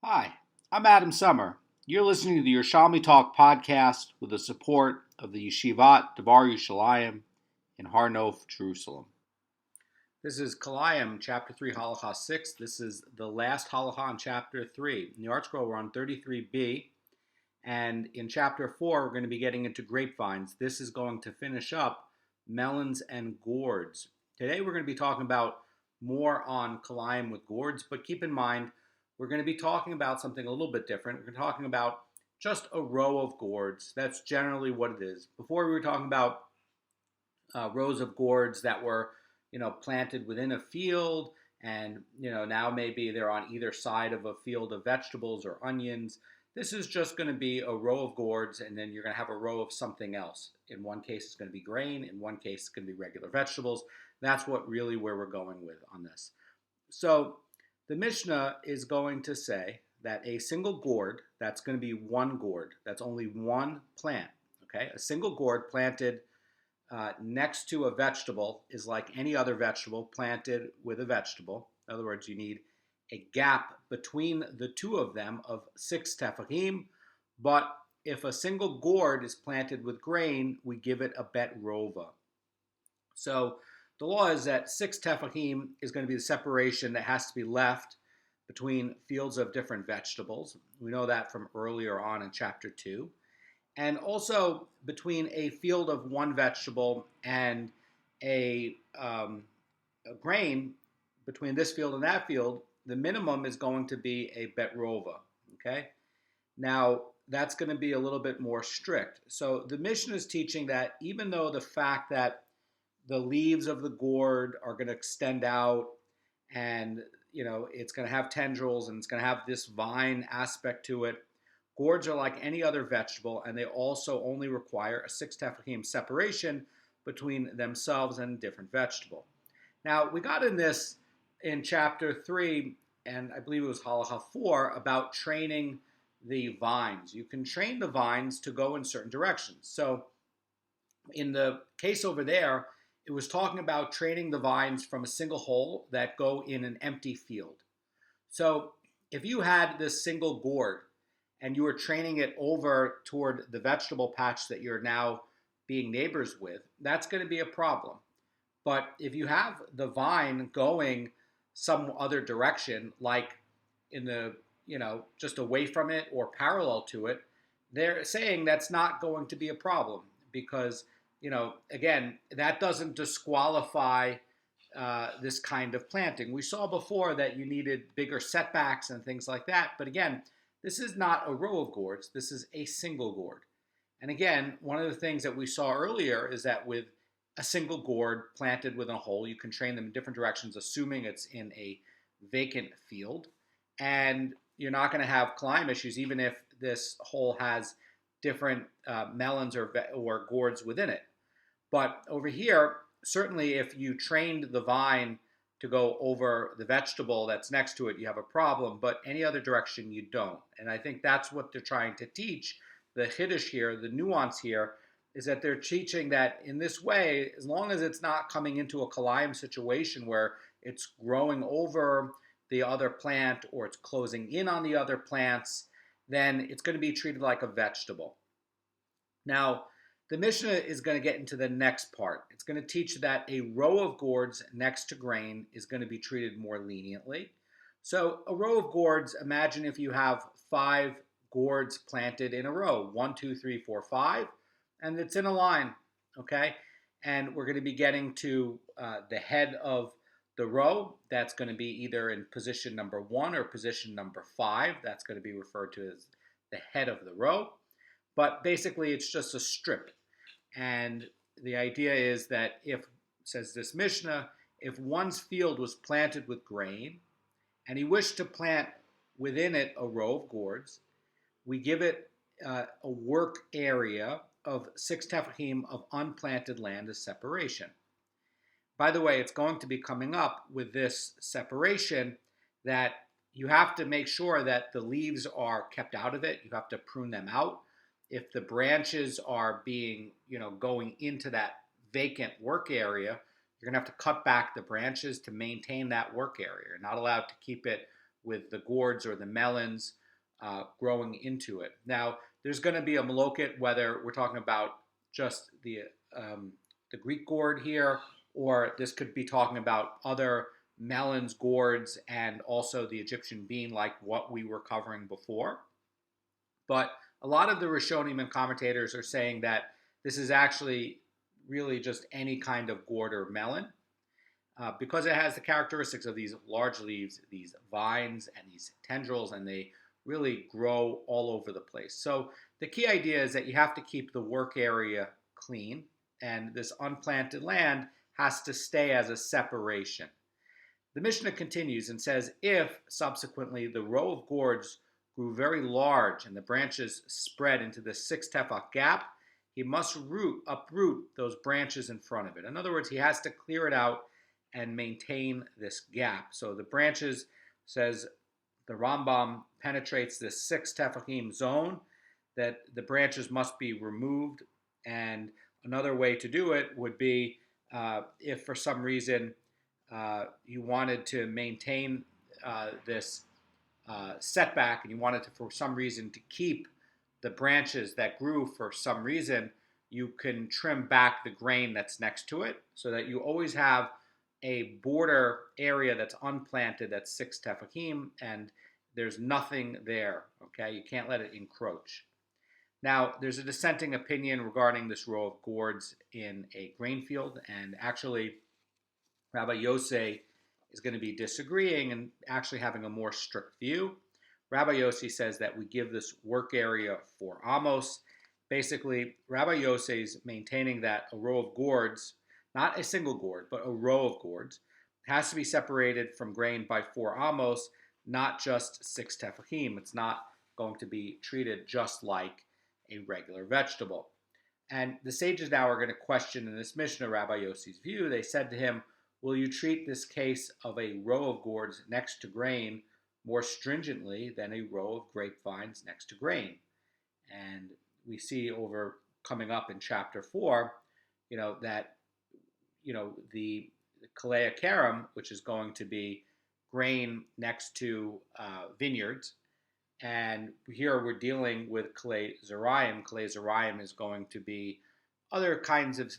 Hi, I'm Adam Summer. You're listening to the Yerushalmi Talk podcast with the support of the Yeshivat Devar Yerushalayim in Har Nof, Jerusalem. This is Kilayim, chapter 3, halacha 6. This is the last halacha in chapter 3. In the Art Scroll, we're on 33b, and in chapter 4, we're going to be getting into grapevines. This is going to finish up melons and gourds. Today, we're going to be talking about more on Kilayim with gourds, but keep in mind, we're going to be talking about something a little bit different. We're talking about just a row of gourds. That's generally what it is. Before we were talking about rows of gourds that were, planted within a field, and now maybe they're on either side of a field of vegetables or onions. This is just going to be a row of gourds, and then you're going to have a row of something else. In one case, it's going to be grain. In one case, it's going to be regular vegetables. That's where we're going with on this. So the Mishnah is going to say that a single gourd, that's going to be one gourd, that's only one plant, okay? A single gourd planted next to a vegetable is like any other vegetable planted with a vegetable. In other words, you need a gap between the two of them of 6 tefachim, but if a single gourd is planted with grain, we give it a bet rova. So the law is that 6 tefachim is going to be the separation that has to be left between fields of different vegetables. We know that from earlier on in chapter 2. And also between a field of one vegetable and a grain, between this field and that field, the minimum is going to be a bet rova. Okay? Now, that's going to be a little bit more strict. So the Mishnah is teaching that even though the fact that the leaves of the gourd are going to extend out and it's going to have tendrils and it's going to have this vine aspect to it, gourds are like any other vegetable, and they also only require a 6 tefachim separation between themselves and a different vegetable. Now, we got in this in chapter 3, and I believe it was halacha 4, about training the vines. You can train the vines to go in certain directions. So in the case over there, it was talking about training the vines from a single hole that go in an empty field. So if you had this single gourd and you were training it over toward the vegetable patch that you're now being neighbors with, that's going to be a problem. But if you have the vine going some other direction, like in the, just away from it or parallel to it, they're saying that's not going to be a problem because, again, that doesn't disqualify this kind of planting. We saw before that you needed bigger setbacks and things like that. But again, this is not a row of gourds. This is a single gourd. And again, one of the things that we saw earlier is that with a single gourd planted within a hole, you can train them in different directions, assuming it's in a vacant field. And you're not going to have Kilayim issues, even if this hole has different melons or gourds within it. But over here, certainly if you trained the vine to go over the vegetable that's next to it, you have a problem, but any other direction you don't. And I think that's what they're trying to teach. The chiddush here, the nuance here, is that they're teaching that in this way, as long as it's not coming into a Kilayim situation where it's growing over the other plant or it's closing in on the other plants, then it's going to be treated like a vegetable. Now, the Mishnah is going to get into the next part. It's going to teach that a row of gourds next to grain is going to be treated more leniently. So a row of gourds, imagine if you have 5 gourds planted in a row, 1, 2, 3, 4, 5, and it's in a line, okay? And we're going to be getting to the head of the row. That's going to be either in position number 1 or position number 5. That's going to be referred to as the head of the row. But basically, it's just a strip. And the idea is that if, says this Mishnah, if one's field was planted with grain and he wished to plant within it a row of gourds, we give it a work area of 6 tefachim of unplanted land as separation. By the way, it's going to be coming up with this separation that you have to make sure that the leaves are kept out of it. You have to prune them out. If the branches are being, going into that vacant work area, you're going to have to cut back the branches to maintain that work area. You're not allowed to keep it with the gourds or the melons growing into it. Now, there's going to be a Malocate, whether we're talking about just the Greek gourd here, or this could be talking about other melons, gourds, and also the Egyptian bean, like what we were covering before. But a lot of the Rishonim and commentators are saying that this is actually really just any kind of gourd or melon, because it has the characteristics of these large leaves, these vines, and these tendrils, and they really grow all over the place. So the key idea is that you have to keep the work area clean, and this unplanted land has to stay as a separation. The Mishnah continues and says, if subsequently the row of gourds grew very large and the branches spread into the 6 tefach gap, he must uproot those branches in front of it. In other words, he has to clear it out and maintain this gap. So the branches, says the Rambam, penetrates this 6 tefachim zone, that the branches must be removed. And another way to do it would be if for some reason you wanted to maintain this setback, and you wanted to, for some reason, to keep the branches that grew for some reason, you can trim back the grain that's next to it, so that you always have a border area that's unplanted, that's 6 tefachim, and there's nothing there, okay? You can't let it encroach. Now, there's a dissenting opinion regarding this row of gourds in a grain field, and actually Rabbi Yossi is going to be disagreeing and actually having a more strict view. Rabbi Yossi says that we give this work area 4 amos. Basically, Rabbi Yossi is maintaining that a row of gourds, not a single gourd, but a row of gourds, has to be separated from grain by 4 amos, not just 6 tefachim. It's not going to be treated just like a regular vegetable. And the sages now are going to question in this Mishnah Rabbi Yossi's view. They said to him, will you treat this case of a row of gourds next to grain more stringently than a row of grapevines next to grain? And we see over coming up in chapter 4, that the Kilayim, which is going to be grain next to vineyards, and here we're dealing with Kalei Zerayim. Kalei Zerayim is going to be other kinds of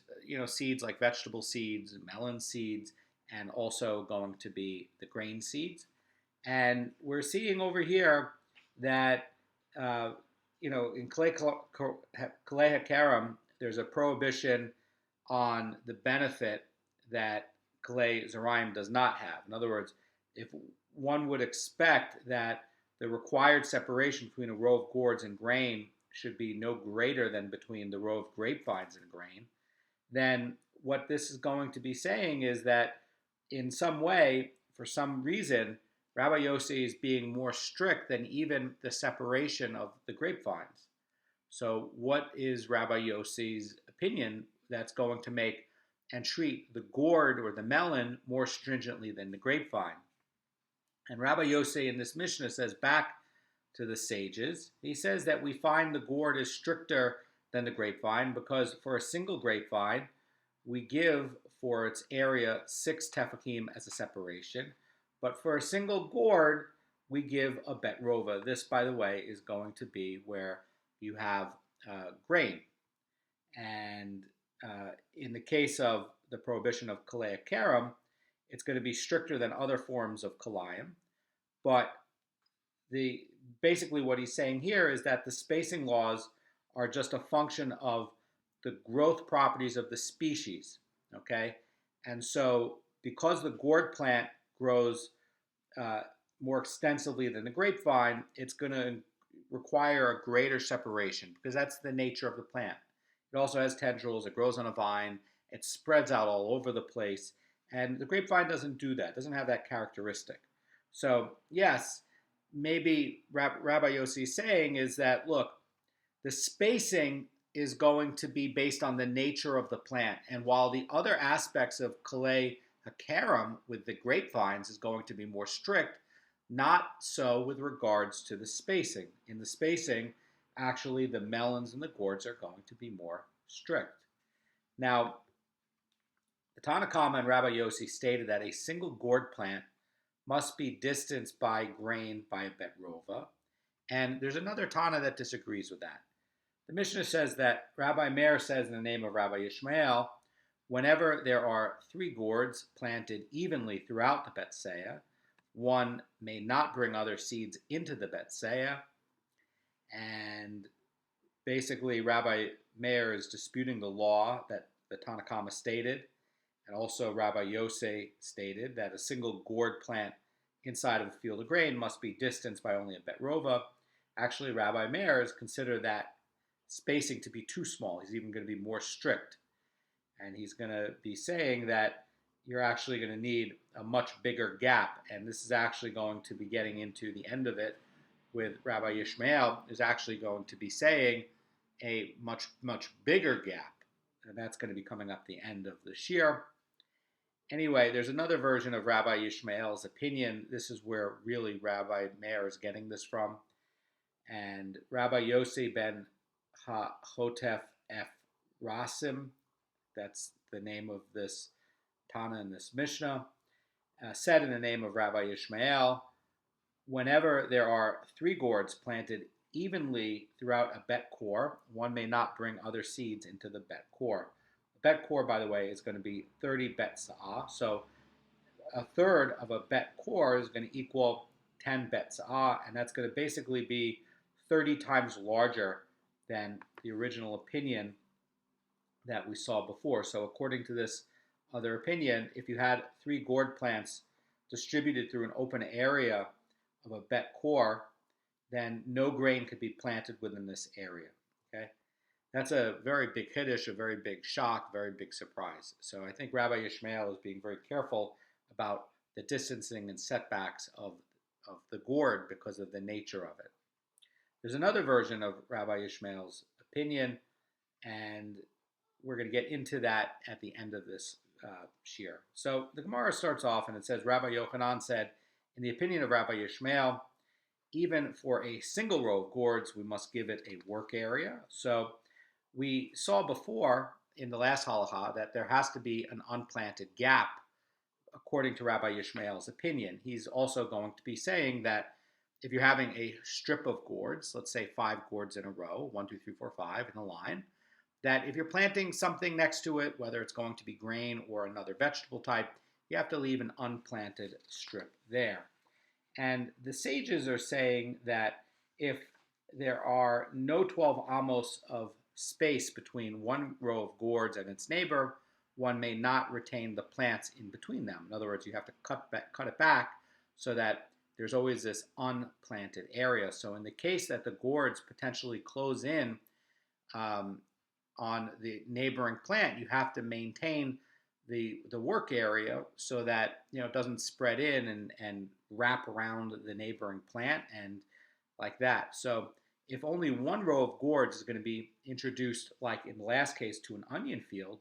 seeds like vegetable seeds, melon seeds, and also going to be the grain seeds. And we're seeing over here that in Kalei Hakarim, there's a prohibition on the benefit that Kalei Zerayim does not have. In other words, if one would expect that the required separation between a row of gourds and grain should be no greater than between the row of grapevines and grain, then what this is going to be saying is that in some way, for some reason, Rabbi Yossi is being more strict than even the separation of the grapevines. So what is Rabbi Yossi's opinion that's going to make and treat the gourd or the melon more stringently than the grapevine? And Rabbi Yossi in this Mishnah says back to the sages, he says that we find the gourd is stricter than the grapevine because for a single grapevine, we give for its area 6 tefachim as a separation. But for a single gourd, we give a bet rova. This, by the way, is going to be where you have grain. And in the case of the prohibition of Kalei Hakarim, it's going to be stricter than other forms of Kilayim. But basically what he's saying here is that the spacing laws are just a function of the growth properties of the species, okay? And so because the gourd plant grows more extensively than the grapevine, it's going to require a greater separation because that's the nature of the plant. It also has tendrils, it grows on a vine, it spreads out all over the place, and the grapevine doesn't do that, doesn't have that characteristic. So yes, maybe Rabbi Yossi is saying is that, look, the spacing is going to be based on the nature of the plant. And while the other aspects of Kalei Hakarim with the grapevines is going to be more strict, not so with regards to the spacing. In the spacing, actually the melons and the gourds are going to be more strict. Now, the Tanna Kama and Rabbi Yossi stated that a single gourd plant must be distanced by grain by a bet rova. And there's another Tana that disagrees with that. The Mishnah says that Rabbi Meir says in the name of Rabbi Yishmael, whenever there are 3 gourds planted evenly throughout the Betseah, one may not bring other seeds into the Betseah. And basically, Rabbi Meir is disputing the law that the Tanakama stated, and also Rabbi Yossi stated that a single gourd plant inside of a field of grain must be distanced by only a bet rova. Actually, Rabbi Meir has considered that spacing to be too small. He's even going to be more strict. And he's going to be saying that you're actually going to need a much bigger gap. And this is actually going to be getting into the end of it with Rabbi Yishmael is actually going to be saying a much, much bigger gap. And that's going to be coming up the end of the shir. Anyway, there's another version of Rabbi Yishmael's opinion. This is where really Rabbi Meir is getting this from. And Rabbi Yossi ben Hotef F. Rasim, that's the name of this Tana in this Mishnah, said in the name of Rabbi Yishmael, whenever there are 3 gourds planted evenly throughout a bet core, one may not bring other seeds into the bet core. The bet core, by the way, is going to be 30 bet sa'ah. So a third of a bet core is going to equal 10 bet sa'ah, and that's going to basically be 30 times larger than the original opinion that we saw before. So according to this other opinion, if you had 3 gourd plants distributed through an open area of a bet core, then no grain could be planted within this area. Okay, that's a very big hiddush, a very big shock, very big surprise. So I think Rabbi Yishmael is being very careful about the distancing and setbacks of the gourd because of the nature of it. There's another version of Rabbi Yishmael's opinion, and we're going to get into that at the end of this shir. So the Gemara starts off and it says, Rabbi Yochanan said, in the opinion of Rabbi Yishmael, even for a single row of gourds, we must give it a work area. So we saw before in the last halacha that there has to be an unplanted gap, according to Rabbi Yishmael's opinion. He's also going to be saying that if you're having a strip of gourds, let's say 5 gourds in a row, 1, 2, 3, 4, 5 in a line, that if you're planting something next to it, whether it's going to be grain or another vegetable type, you have to leave an unplanted strip there. And the sages are saying that if there are no 12 amos of space between one row of gourds and its neighbor, one may not retain the plants in between them. In other words, you have to cut it back so that there's always this unplanted area. So in the case that the gourds potentially close in on the neighboring plant, you have to maintain the work area so that it doesn't spread in and wrap around the neighboring plant and like that. So if only one row of gourds is going to be introduced, like in the last case, to an onion field,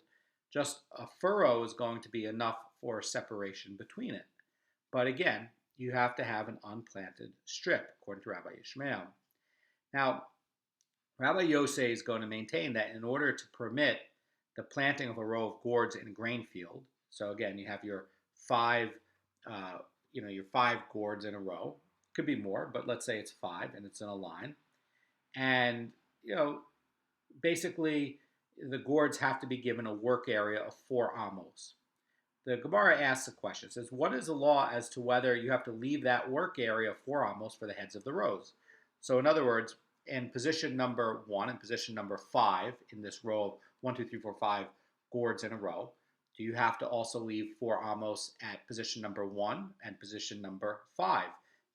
just a furrow is going to be enough for separation between it. But again, you have to have an unplanted strip, according to Rabbi Yishmael. Now, Rabbi Yossi is going to maintain that in order to permit the planting of a row of gourds in a grain field, so again, you have your 5 gourds in a row. Could be more, but let's say it's 5 and it's in a line. And, basically the gourds have to be given a work area of 4 amos. The Gemara asks a question. It says, what is the law as to whether you have to leave that work area of 4 amos for the heads of the rows? So in other words, in position number 1 and position number 5 in this row of 1, 2, 3, 4, 5 gourds in a row, do you have to also leave 4 amos at position number 1 and position number 5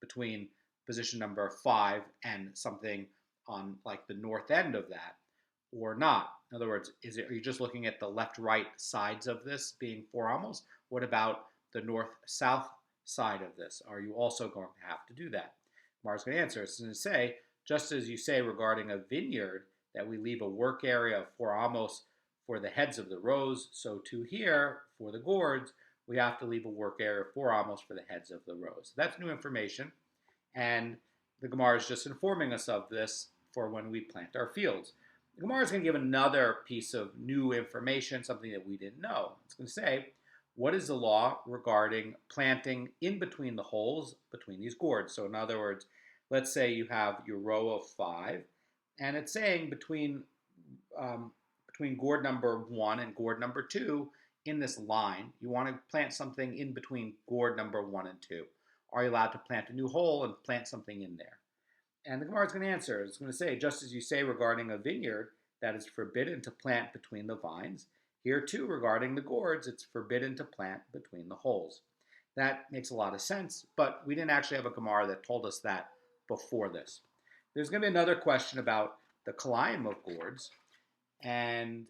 between position number 5 and something on like the north end of that, or not? In other words, are you just looking at the left-right sides of this being 4 amos? What about the north-south side of this? Are you also going to have to do that? Mar's going to answer. It's going to say, just as you say regarding a vineyard, that we leave a work area of 4 amos for the heads of the rows, so too here, for the gourds, we have to leave a work area of 4 amos for the heads of the rows. That's new information, and the Gemara is just informing us of this for when we plant our fields. The Gemara is going to give another piece of new information, something that we didn't know. It's going to say, what is the law regarding planting in between the holes between these gourds? So in other words, let's say you have your row of 5, and it's saying between gourd number 1 and gourd number 2 in this line, you want to plant something in between gourd number 1 and 2. Are you allowed to plant a new hole and plant something in there? And the Gemara is going to answer. It's going to say, just as you say regarding a vineyard, that it's forbidden to plant between the vines, here too, regarding the gourds, it's forbidden to plant between the holes. That makes a lot of sense, but we didn't actually have a Gemara that told us that before this. There's going to be another question about the Kilayim of gourds, and